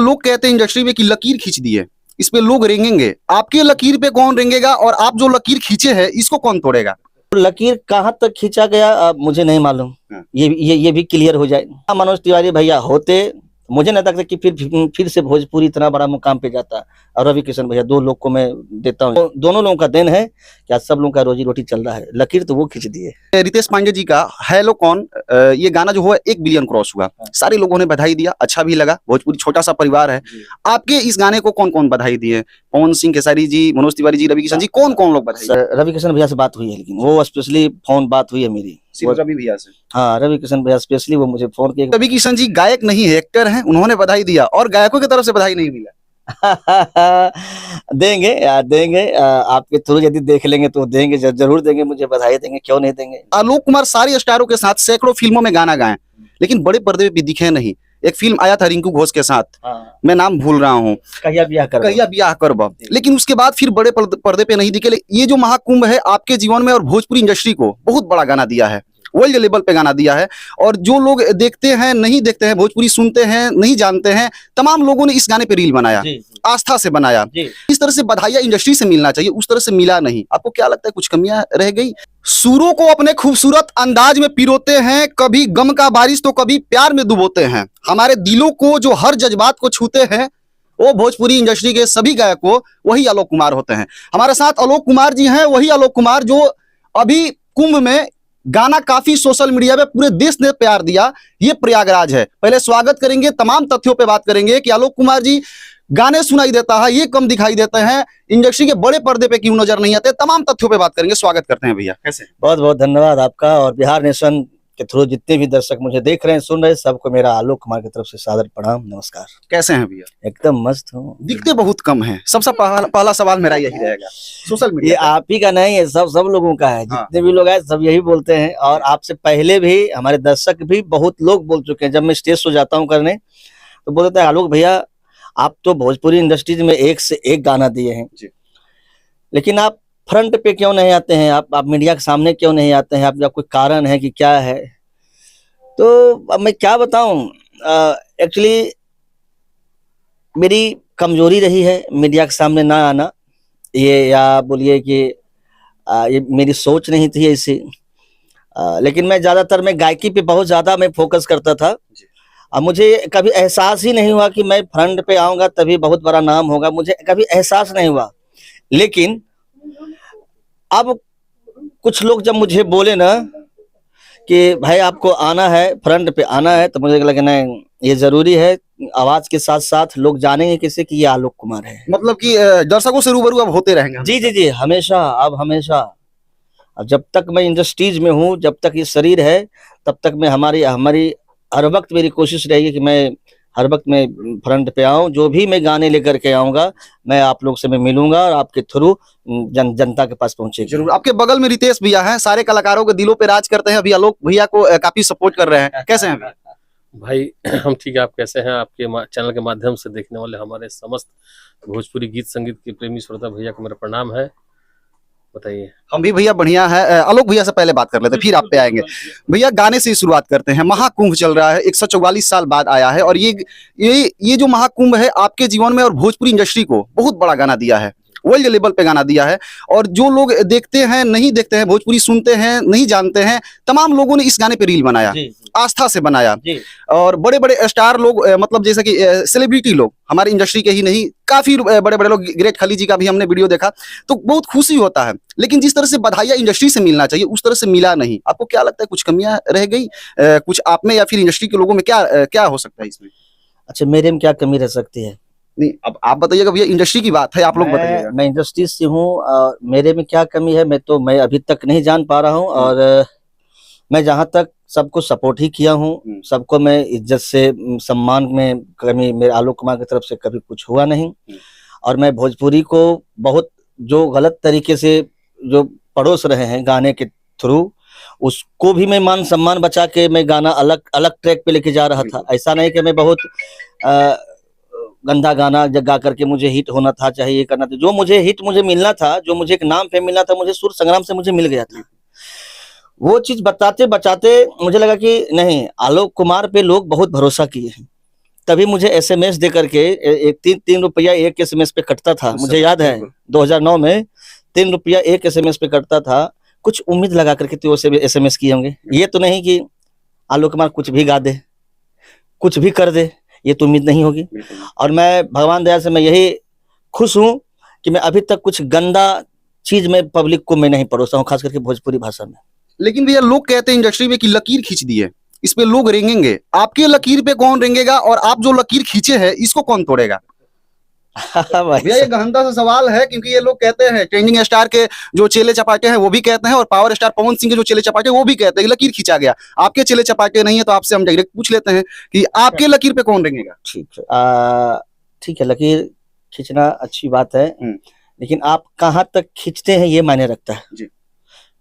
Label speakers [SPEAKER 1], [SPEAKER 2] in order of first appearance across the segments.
[SPEAKER 1] लोग कहते हैं इंडस्ट्री में कि लकीर खींच दी है, इस पे लोग रेंगेंगे। आपके लकीर पे कौन रेंगेगा और आप जो लकीर खींचे हैं इसको कौन तोड़ेगा?
[SPEAKER 2] लकीर कहाँ तक खींचा गया अब मुझे नहीं मालूम। ये भी क्लियर हो जाए। मनोज तिवारी भैया होते, मुझे नहीं लगता कि फिर से भोजपुरी इतना बड़ा मुकाम पे जाता। और रवि किशन भैया, दो लोग को मैं देता हूँ, दोनों लोगों का देन है कि आज सब लोगों का रोजी रोटी चल रहा है। लकीर तो वो खींच दिए।
[SPEAKER 1] रितेश पांडे जी का हेलो कौन, ये गाना जो हुआ 1 बिलियन क्रॉस हुआ, सारे लोगों ने बधाई दिया, अच्छा भी लगा। भोजपुरी छोटा सा परिवार है। आपके इस गाने को कौन कौन बधाई दिए? पवन सिंह खेसारी जी, मनोज तिवारी जी, रवि किशन जी, कौन कौन लोग बधाई?
[SPEAKER 2] रवि किशन भैया से बात हुई है, लेकिन वो स्पेशली फोन बात हुई है मेरी
[SPEAKER 1] रवि भैया से।
[SPEAKER 2] हाँ, रवि किशन भैया स्पेशली वो मुझे फोन किए।
[SPEAKER 1] रवि किशन जी गायक नहीं है, एक्टर हैं, उन्होंने बधाई दिया और गायकों की तरफ से बधाई नहीं मिला।
[SPEAKER 2] देंगे यार, देंगे। आपके थ्रू यदि देख लेंगे तो देंगे, जरूर देंगे, मुझे बधाई देंगे, क्यों नहीं देंगे।
[SPEAKER 1] आलोक कुमार सारे स्टारों के साथ सैकड़ों फिल्मों में गाना गाए, लेकिन बड़े पर्दे पे दिखे नहीं। एक फिल्म आया था रिंकू घोष के साथ, मैं नाम भूल रहा हूँ,
[SPEAKER 2] कहिया ब्याह करब,
[SPEAKER 1] लेकिन उसके बाद फिर बड़े पर्दे पे नहीं दिखे। ये जो महाकुंभ है आपके जीवन में और भोजपुरी इंडस्ट्री को बहुत बड़ा गाना दिया है, वर्ल्ड लेवल पे गाना दिया है। और जो लोग देखते हैं, नहीं देखते हैं, भोजपुरी सुनते हैं, नहीं जानते हैं, तमाम लोगों ने इस गाने पे रील बनाया, आस्था से बनाया। इस तरह से बधाइयां इंडस्ट्री से मिलना चाहिए, उस तरह से मिला नहीं। आपको क्या लगता है कुछ कमियां रह गई? सुरों को अपने खूबसूरत अंदाज में पिरोते हैं, कभी गम का बारिश तो कभी प्यार में डुबोते हैं। हमारे दिलों को जो हर जज्बात को छूते हैं, वो भोजपुरी इंडस्ट्री के सभी गायकों वही आलोक कुमार होते हैं। हमारे साथ आलोक कुमार जी हैं, वही आलोक कुमार जो अभी कुंभ में गाना काफी सोशल मीडिया पे पूरे देश ने प्यार दिया। ये प्रयागराज है। पहले स्वागत करेंगे, तमाम तथ्यों पे बात करेंगे कि आलोक कुमार जी गाने सुनाई देता है, ये कम दिखाई देते हैं, इंडस्ट्री के बड़े पर्दे पे क्यों नजर नहीं आते, तमाम तथ्यों पे बात करेंगे। स्वागत करते हैं भैया, कैसे?
[SPEAKER 2] बहुत बहुत धन्यवाद आपका। और बिहार नेशन के थ्रू जितने भी दर्शक मुझे देख रहे हैं, सुन रहे हैं, सबको मेरा आलोक कुमार की तरफ से सादर प्रणाम, नमस्कार।
[SPEAKER 1] कैसे हैं भैया?
[SPEAKER 2] एकदम मस्त हूँ।
[SPEAKER 1] दिखते बहुत कम हैं। सबसे पहला सवाल मेरा यही रहेगा, सोशल मीडिया
[SPEAKER 2] ये आप ही का नहीं है, सब लोगों का है। जितने भी लोग हैं सब यही बोलते हैं। और आपसे पहले भी हमारे दर्शक भी बहुत लोग बोल चुके हैं। जब मैं स्टेज शो जाता हूँ करने तो बोलते हैं, आलोक भैया आप तो भोजपुरी इंडस्ट्रीज में एक से एक गाना दिए हैं, लेकिन आप फ्रंट पे क्यों नहीं आते हैं, आप मीडिया के सामने क्यों नहीं आते हैं? आपका कोई कारण है कि क्या है? तो अब मैं क्या बताऊं, एक्चुअली मेरी कमजोरी रही है मीडिया के सामने ना आना, ये या बोलिए कि ये मेरी सोच नहीं थी ऐसी। लेकिन मैं ज्यादातर मैं गायकी पे बहुत ज्यादा मैं फोकस करता था। अब मुझे कभी एहसास ही नहीं हुआ कि मैं फ्रंट पे आऊंगा तभी बहुत बड़ा नाम होगा, मुझे कभी एहसास नहीं हुआ। लेकिन अब कुछ लोग जब मुझे बोले ना कि भाई आपको आना है, फ्रंट पे आना है, तो मुझे लगा नहीं, ये जरूरी है। आवाज के साथ साथ लोग जानेंगे किसे कि ये आलोक कुमार है।
[SPEAKER 1] मतलब कि दर्शकों से रूबरू अब होते रहेंगे।
[SPEAKER 2] जी जी जी, हमेशा, अब हमेशा। अब जब तक मैं इंडस्ट्रीज में हूँ, जब तक ये शरीर है, तब तक मैं हमारी हर वक्त मेरी कोशिश रहेगी कि मैं हर वक्त में फ्रंट पे आऊं। जो भी मैं गाने लेकर के आऊंगा, मैं आप लोग से मैं मिलूंगा और आपके थ्रू जनता के पास पहुंचेगी।
[SPEAKER 1] जरूर। आपके बगल में रितेश भैया हैं, सारे कलाकारों के दिलों पे राज करते हैं। अभी आलोक भैया को काफी सपोर्ट कर रहे हैं, कैसे हैं
[SPEAKER 3] भाई? हम ठीक है, आप कैसे हैं? आपके चैनल के माध्यम से देखने वाले हमारे समस्त भोजपुरी गीत संगीत के प्रेमी श्रोता भैया को मेरा प्रणाम है। बताइए।
[SPEAKER 1] हम भी भैया बढ़िया है। आलोक भैया से पहले बात कर लेते हैं, फिर आप पे आएंगे। भैया गाने से ही शुरुआत करते हैं। महाकुंभ चल रहा है, 144 साल बाद आया है, और ये जो महाकुंभ है आपके जीवन में और भोजपुरी इंडस्ट्री को बहुत बड़ा गाना दिया है, वर्ल्ड लेवल पे गाना दिया है। और जो लोग देखते हैं, नहीं देखते हैं, भोजपुरी सुनते हैं, नहीं जानते हैं, तमाम लोगों ने इस गाने पे रील बनाया, आस्था से बनाया। और बड़े बड़े स्टार लोग, मतलब जैसे कि सेलिब्रिटी लोग, हमारी इंडस्ट्री के ही नहीं, काफी बड़े बड़े लोग, ग्रेट खली जी का भी हमने वीडियो देखा, तो बहुत खुशी होता है। लेकिन जिस तरह से बधाइयां इंडस्ट्री से मिलना चाहिए, उस तरह से मिला नहीं। आपको क्या लगता है कुछ कमियां रह गई कुछ आप में या फिर इंडस्ट्री के लोगों में? क्या हो सकता है इसमें?
[SPEAKER 2] अच्छा, मेरे में क्या कमी रह सकती है?
[SPEAKER 1] नहीं, अब आप बताइएगा भैया, इंडस्ट्री की बात है, आप लोग बताइएगा।
[SPEAKER 2] मैं इंडस्ट्री से हूँ, मेरे में क्या कमी है मैं अभी तक नहीं जान पा रहा हूँ। और मैं जहाँ तक सबको सपोर्ट ही किया हूँ, सबको मैं इज्जत से, सम्मान में कमी मेरे आलोक कुमार की तरफ से कभी कुछ हुआ नहीं। और मैं भोजपुरी को बहुत जो गलत तरीके से जो पड़ोस रहे हैं गाने के थ्रू, उसको भी मैं मान सम्मान बचा के मैं गाना अलग अलग ट्रैक पे लेके जा रहा था। ऐसा नहीं कि मैं बहुत गंदा गाना गा करके मुझे हिट होना था, चाहे ये करना था। जो मुझे हिट मुझे मिलना था, जो मुझे एक नाम पे मिलना था, मुझे सुर संग्राम से मुझे मिल गया था। वो चीज बताते बचाते मुझे लगा कि नहीं, आलोक कुमार पे लोग बहुत भरोसा किए हैं, तभी मुझे एसएमएस दे करके एक 3 रुपया एक एसएमएस पे कटता था, मुझे याद है 2009 में 3 रुपया एक एसएमएस पे कटता था। कुछ उम्मीद लगा करके तो एसएमएस किए होंगे, ये तो नहीं कि आलोक कुमार कुछ भी गा दे, कुछ भी कर दे, ये तो उम्मीद नहीं होगी। और मैं भगवान दया से मैं यही खुश हूँ कि मैं अभी तक कुछ गंदा चीज में पब्लिक को मैं नहीं परोसा हूँ, खास करके भोजपुरी भाषा में।
[SPEAKER 1] लेकिन भैया लोग कहते हैं इंडस्ट्री में कि लकीर खींच दी है, इस पे लोग रेंगेंगे, आपके लकीर पे कौन रेंगेगा और आप जो लकीर खींचे हैं इसको कौन तोड़ेगा? भैया ये गहनता सा सवाल है, क्योंकि ये लोग कहते हैं, ट्रेंडिंग स्टार के जो चेले चपाटे हैं वो भी कहते हैं और पावर स्टार पवन सिंह के जो चेले चपाटे वो भी कहते हैं लकीर खींचा गया। आपके चेले चपाटे नहीं है तो आपसे हम डायरेक्ट पूछ लेते हैं कि आपके लकीर पे कौन रेंगेगा?
[SPEAKER 2] ठीक है, लकीर खींचना अच्छी बात है, लेकिन आप कहाँ तक खींचते हैं ये मायने रखता है।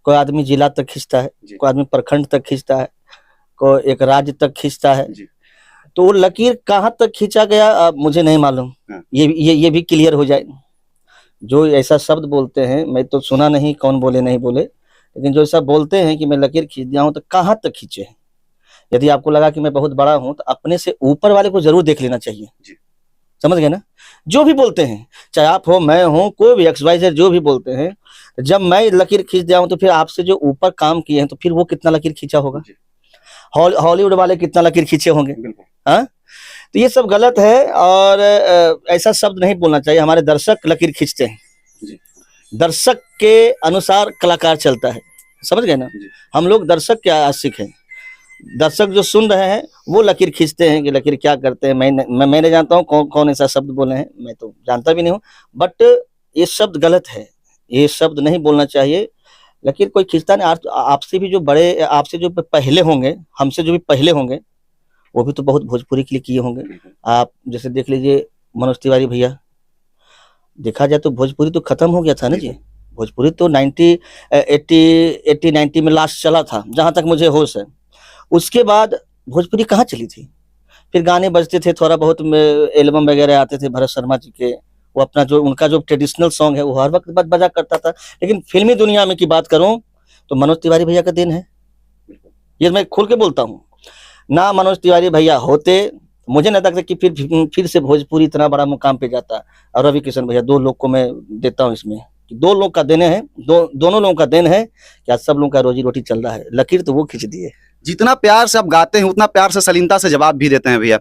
[SPEAKER 2] कोई आदमी जिला तक खींचता है, कोई आदमी प्रखंड तक खींचता है, कोई एक राज्य तक खींचता है, तो वो लकीर कहाँ तक खींचा गया मुझे नहीं मालूम। ये भी क्लियर हो जाए। जो ऐसा शब्द बोलते हैं, मैं तो सुना नहीं कौन बोले नहीं बोले, लेकिन जो ऐसा बोलते हैं कि मैं लकीर खींच दिया हूँ, तो कहाँ तक खींचे हैं। यदि आपको लगा कि मैं बहुत बड़ा हूँ तो अपने से ऊपर वाले को जरूर देख लेना चाहिए, समझ गए ना। जो भी बोलते हैं, चाहे आप हो, मैं हूँ, कोई भी XYZ जो भी बोलते हैं, जब मैं लकीर खींच दिया हूँ तो फिर आपसे जो ऊपर काम किए हैं तो फिर वो कितना लकीर खींचा होगा, हॉलीवुड वाले कितना लकीर खींचे होंगे। हाँ, तो ये सब गलत है और ऐसा शब्द नहीं बोलना चाहिए। हमारे दर्शक लकीर खींचते हैं, दर्शक के अनुसार कलाकार चलता है, समझ गए ना। हम लोग दर्शक के आशिक हैं, दर्शक जो सुन रहे हैं वो लकीर खींचते हैं कि लकीर क्या करते हैं। मैंने जानता हूँ कौन ऐसा शब्द बोले हैं, मैं तो जानता भी नहीं हूँ, बट ये शब्द गलत है, ये शब्द नहीं बोलना चाहिए। लकीर कोई खींचता नहीं। आपसे भी जो बड़े, आपसे जो पहले होंगे, हमसे जो भी पहले होंगे, वो भी तो बहुत भोजपुरी के लिए किए होंगे। आप जैसे देख लीजिए मनोज तिवारी भैया, देखा जाए तो भोजपुरी तो खत्म हो गया था ना जी। भोजपुरी तो 80-90 में लास्ट चला था, जहां तक मुझे होश है। उसके बाद भोजपुरी कहाँ चली थी। फिर गाने बजते थे, थोड़ा बहुत एल्बम वगैरह आते थे भरत शर्मा जी के, वो अपना जो उनका जो ट्रेडिशनल सॉन्ग है वो हर वक्त बजा करता था। लेकिन फिल्मी दुनिया में की बात करूं तो मनोज तिवारी भैया का दिन है, ये मैं खोल के बोलता हूँ। ना मनोज तिवारी भैया होते, मुझे नहीं लगता कि फिर से भोजपुरी इतना बड़ा मुकाम पे जाता। और रवि किशन भैया, दो लोग को मैं देता हूँ इसमें, दो लोग का देन है, दोनों लोगों का देन है कि आज सब लोगों का रोजी रोटी चल रहा है। लकीर तो वो खींच दिए।
[SPEAKER 1] जितना प्यार से आप गाते हैं उतना प्यार से सलीनता से जवाब भी देते हैं भैया।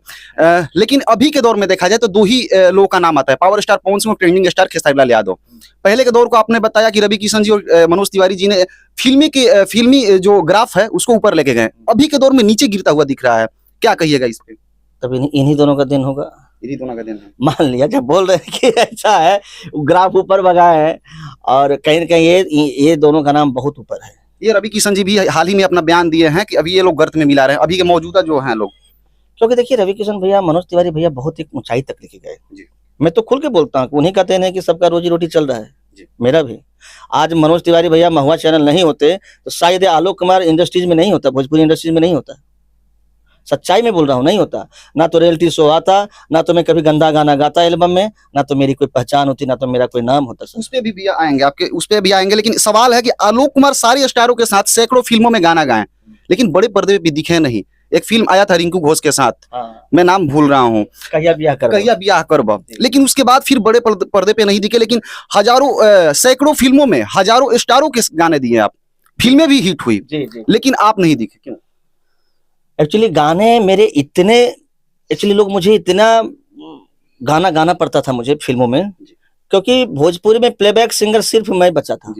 [SPEAKER 1] लेकिन अभी के दौर में देखा जाए तो दो ही लोगों का नाम आता है, पावर स्टार पवन सिंह और ट्रेंडिंग स्टार खेसारी लाल यादव। पहले के दौर को आपने बताया कि रवि किशन जी और मनोज तिवारी जी ने फिल्मी जो ग्राफ है उसको ऊपर लेके गए। अभी के दौर में नीचे गिरता हुआ दिख रहा है, क्या कहिएगा इस पे?
[SPEAKER 2] तब इन्हीं दोनों का दिन होगा,
[SPEAKER 1] इन्हीं दोनों का दिन है।
[SPEAKER 2] मान लिया, जब बोल रहे हैं कि ऐसा है, ग्राफ ऊपर भगा है और कहीं ना कहीं ये दोनों का नाम बहुत ऊपर है।
[SPEAKER 1] ये रवि किशन जी भी हाल ही में अपना बयान दिए हैं कि अभी ये लोग गर्त में मिला रहे हैं, अभी के मौजूदा जो हैं लोग।
[SPEAKER 2] क्योंकि देखिए रवि किशन भैया, मनोज तिवारी भैया बहुत एक ऊंचाई तक लेके गए। मैं तो खुल के बोलता हूँ, उन्हीं का कहते हैं कि सबका रोजी रोटी चल रहा है, मेरा भी। आज मनोज तिवारी भैया महुआ चैनल नहीं होते तो शायद आलोक कुमार इंडस्ट्रीज में नहीं होता, भोजपुरी इंडस्ट्रीज में नहीं होता। सच्चाई में बोल रहा हूँ, नहीं होता। ना तो रियलिटी शो आता, ना तो मैं कभी गंदा गाना गाता एल्बम में, ना तो मेरी कोई पहचान होती, ना तो मेरा कोई नाम होता।
[SPEAKER 1] उस पे भी भैया आएंगे, आपके उस पे भी आएंगे। लेकिन सवाल है कि आलोक कुमार सारे स्टारों के साथ सैकड़ों फिल्मों में गाना गाएं, लेकिन बड़े पर्दे पे भी दिखे नहीं। एक फिल्म आया था रिंकू घोष के साथ, मैं नाम भूल रहा हूँ,
[SPEAKER 2] कहिया ब्याह करब,
[SPEAKER 1] लेकिन उसके बाद फिर बड़े पर्दे पे नहीं दिखे। लेकिन हजारों सैकड़ों फिल्मों में हजारों स्टारों के गाने दिए आप, फिल्में भी हिट हुई, लेकिन आप नहीं दिखे, क्यों?
[SPEAKER 2] एक्चुअली गाने मेरे इतने, एक्चुअली लोग मुझे इतना गाना गाना पड़ता था मुझे फिल्मों में, क्योंकि भोजपुरी में प्लेबैक सिंगर सिर्फ मैं बचा था।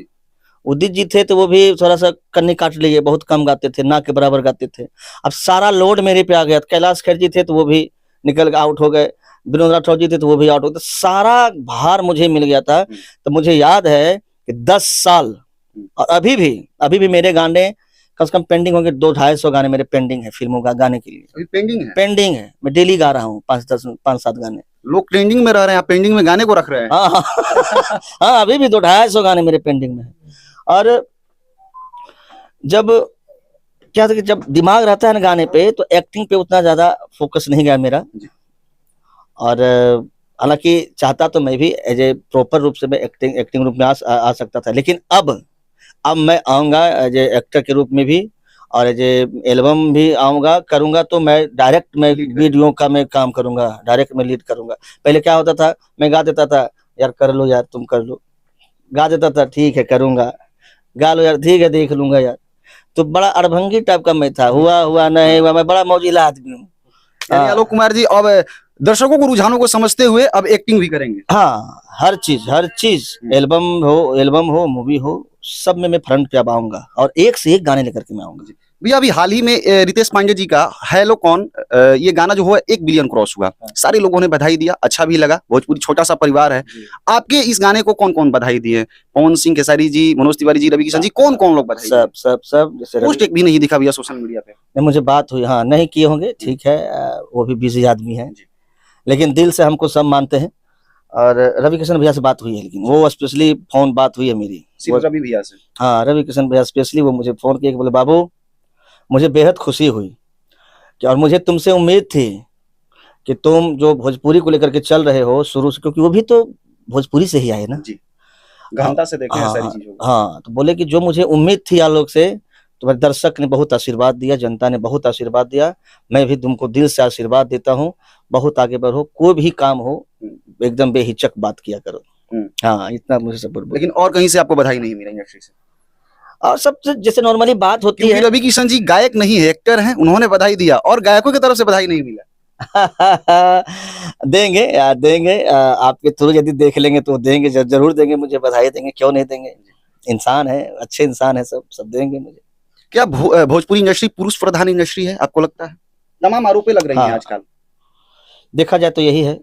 [SPEAKER 2] उदित जी थे तो वो भी थोड़ा सा कन्नी काट लिए, बहुत कम गाते थे, ना के बराबर गाते थे। अब सारा लोड मेरे पे आ गया। कैलाश खेर जी थे तो वो भी निकल आउट हो गए, विनोद राठौर जी थे तो वो भी आउट हो गए, तो सारा भार मुझे मिल गया था। तो मुझे याद है कि 10 साल और अभी भी मेरे गाने कम से कम पेंडिंग होंगे, 200-250 गाने मेरे पेंडिंग है फिल्मों का गाने के लिए।
[SPEAKER 1] अभी पेंडिंग है।
[SPEAKER 2] मैं डेली गा रहा हूँ 5-7 गाने।
[SPEAKER 1] लोग ट्रेंडिंग में रह रहे हैं, आप पेंडिंग में गाने को रख रहे हैं।
[SPEAKER 2] हाँ, अभी भी 200-250 गाने मेरे पेंडिंग में है। और जब क्या था कि जब दिमाग रहता है ना गाने पे, तो एक्टिंग पे उतना ज्यादा फोकस नहीं गया मेरा। और हालांकि चाहता तो मैं भी एज ए प्रॉपर रूप से मैं एक्टिंग रूप में आ सकता था, लेकिन अब मैं आऊंगा एज ए एक्टर के रूप में भी, और ये एल्बम भी आऊंगा करूंगा तो मैं डायरेक्ट मैं वीडियो का मैं काम करूंगा, डायरेक्ट मैं लीड करूंगा। पहले क्या होता था, मैं गा देता था, यार कर लो यार, तुम कर लो, गा देता था, ठीक है करूंगा, गा लो यार, ठीक है देख लूंगा यार। तो बड़ा अड़भंगी टाइप का मैं था, हुआ नहीं हुआ, मैं बड़ा मौजिला आदमी हूँ।
[SPEAKER 1] यानी आलोक कुमार जी अब दर्शकों को रुझानों को समझते हुए अब एक्टिंग भी करेंगे।
[SPEAKER 2] हाँ, हर चीज एल्बम हो मूवी हो, सब में मैं फ्रंट पे अब आऊंगा और एक से एक गाने लेकर के मैं आऊंगा।
[SPEAKER 1] भैया अभी हाल ही में रितेश पांडे जी का हेलो कौन ये गाना जो हुआ 1 बिलियन क्रॉस हुआ, सारे लोगों ने बधाई दिया, अच्छा भी लगा, भोजपुरी छोटा सा परिवार है। आपके इस गाने को कौन कौन बधाई दिए? पवन सिंह, खेसारी जी, मनोज तिवारी जी, रवि किशन जी, कौन कौन लोग बधाई?
[SPEAKER 2] सब जैसे
[SPEAKER 1] पोस्ट एक भी नहीं दिखा भैया सोशल मीडिया पे।
[SPEAKER 2] नहीं, मुझे बात हुई, हाँ नहीं किए होंगे, ठीक है, वो भी बिजी आदमी है, लेकिन दिल से हमको सब मानते हैं। और रवि किशन भैया से बात हुई है, लेकिन वो स्पेशली फोन बात हुई है मेरी
[SPEAKER 1] रवि भैया से।
[SPEAKER 2] हाँ, रवि किशन भैया स्पेशली वो मुझे फोन किए, बोले बाबू मुझे बेहद खुशी हुई कि, और मुझे तुमसे उम्मीद थी कि तुम जो भोजपुरी को लेकर के चल रहे हो शुरू से, क्योंकि वो भी तो भोजपुरी से ही आए ना
[SPEAKER 1] जी, गहनता से देखे हैं सारी चीजों को।
[SPEAKER 2] हाँ, तो बोले कि जो मुझे उम्मीद थी आप लोग से, तुम्हारे दर्शक ने बहुत आशीर्वाद दिया, जनता ने बहुत आशीर्वाद दिया, मैं भी तुमको दिल से आशीर्वाद देता हूँ, बहुत आगे बढ़ो, कोई भी काम हो एकदम बेहिचक बात किया करो। हाँ, इतना मुझे सपोर्ट।
[SPEAKER 1] लेकिन और कहीं से आपको बधाई नहीं मिली इंडस्ट्री से?
[SPEAKER 2] और सब जैसे नॉर्मली बात होती है,
[SPEAKER 1] रवि किशन जी गायक नहीं है, एक्टर हैं, उन्होंने बधाई दिया और गायकों की तरफ से बधाई नहीं मिला।
[SPEAKER 2] देंगे यार, देंगे, आपके थ्रू यदि देख लेंगे तो देंगे, जरूर देंगे, मुझे बधाई देंगे, क्यों नहीं देंगे, इंसान है, अच्छे इंसान है, सब देंगे मुझे।
[SPEAKER 1] क्या भोजपुरी इंडस्ट्री पुरुष प्रधान इंडस्ट्री है आपको लगता है? तमाम आरोपें लग रही हैं आजकल।
[SPEAKER 2] देखा जाए तो यही है।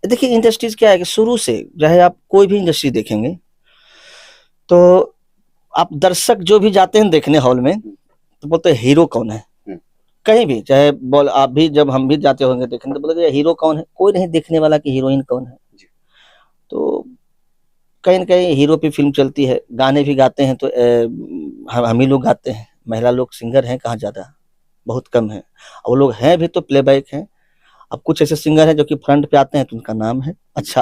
[SPEAKER 2] देखिए इंडस्ट्रीज क्या है कि शुरू से चाहे आप कोई भी इंडस्ट्री देखेंगे तो आप दर्शक जो भी जाते हैं देखने हॉल में तो बोलते हैं हीरो कौन है, कहीं भी चाहे बोल, आप भी जब हम भी जाते होंगे देखने तो बोलेंगे हीरो कौन है, कोई नहीं देखने वाला कि हीरोइन कौन है। तो कहीं न कहीं हीरो पे फिल्म चलती है, गाने भी गाते हैं तो हम ही लोग गाते हैं, महिला लोग सिंगर हैं कहाँ, ज्यादा बहुत कम है, और वो लोग हैं भी तो प्लेबैक हैं। अब कुछ ऐसे सिंगर हैं जो कि फ्रंट पे आते हैं तो उनका नाम है, अच्छा